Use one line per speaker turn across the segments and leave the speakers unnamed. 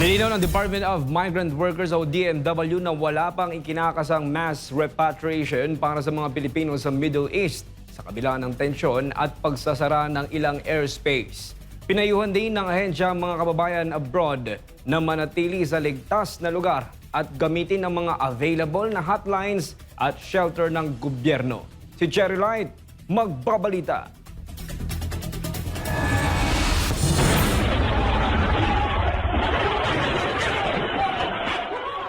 Nilinaw ng Department of Migrant Workers o DMW na wala pang ikinakasang mass repatriation para sa mga Pilipino sa Middle East sa kabila ng tensyon at pagsasara ng ilang airspace. Pinayuhan din ng ahensya ang mga kababayan abroad na manatili sa ligtas na lugar at gamitin ang mga available na hotlines at shelter ng gobyerno. Si Cherry Light, magbabalita.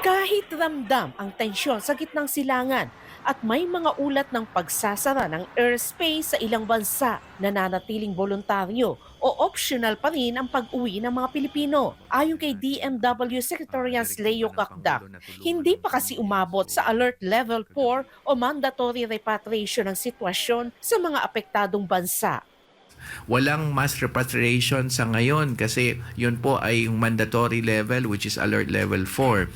Kahit ramdam ang tensyon sa gitnang silangan at may mga ulat ng pagsasara ng airspace sa ilang bansa, nananatiling voluntaryo o optional pa rin ang pag-uwi ng mga Pilipino. Ayon kay DMW Secretariat Leo Kakdak, hindi pa kasi umabot sa Alert Level 4 o mandatory repatriation ng sitwasyon sa mga apektadong bansa.
Walang mass repatriation sa ngayon kasi yun po ay yung mandatory level which is alert level 4.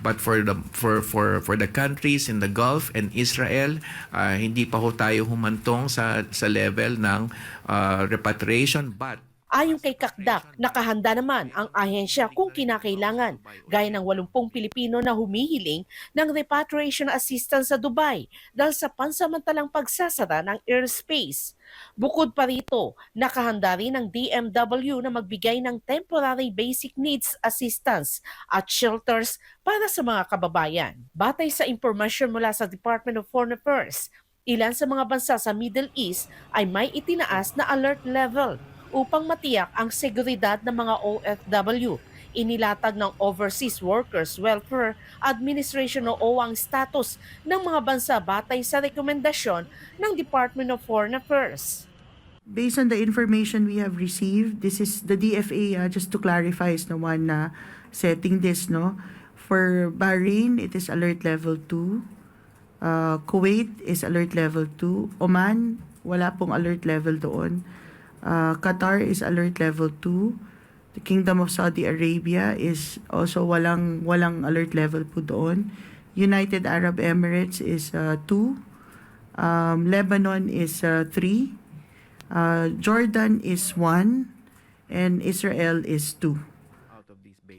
But for the countries in the Gulf and Israel, hindi pa ho tayo humantong sa level ng repatriation, but
Ayon kay Kakdak, nakahanda naman ang ahensya kung kinakailangan, gaya ng 80 Pilipino na humihiling ng repatriation assistance sa Dubai dahil sa pansamantalang pagsasara ng airspace. Bukod pa rito, nakahanda rin ang DMW na magbigay ng temporary basic needs assistance at shelters para sa mga kababayan. Batay sa impormasyon mula sa Department of Foreign Affairs, ilan sa mga bansa sa Middle East ay may itinaas na alert level upang matiyak ang seguridad ng mga OFW. Inilatag ng Overseas Workers Welfare Administration o OWA ang status ng mga bansa batay sa rekomendasyon ng Department of Foreign Affairs.
Based on the information we have received, this is the DFA, just to clarify, is the one na setting this, no? For Bahrain, it is alert level 2. Kuwait is alert level 2. Oman, wala pong alert level doon. Qatar is alert level 2. The Kingdom of Saudi Arabia is also walang alert level po doon. United Arab Emirates is 2. Lebanon is 3. Jordan is 1. And Israel is 2.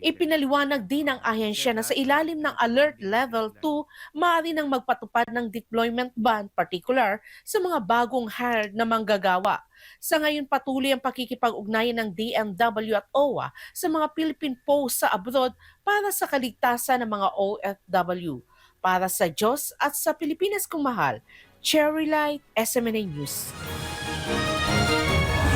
Ipinaliwanag din ng ahensya na sa ilalim ng Alert Level 2, maaari nang magpatupad ng deployment ban, particular sa mga bagong hired na manggagawa. Sa ngayon, patuloy ang pakikipag-ugnayan ng DMW at OWA sa mga Philippine posts sa abroad para sa kaligtasan ng mga OFW. Para sa Diyos at sa Pilipinas kong mahal, Cherry Light, SMNA News.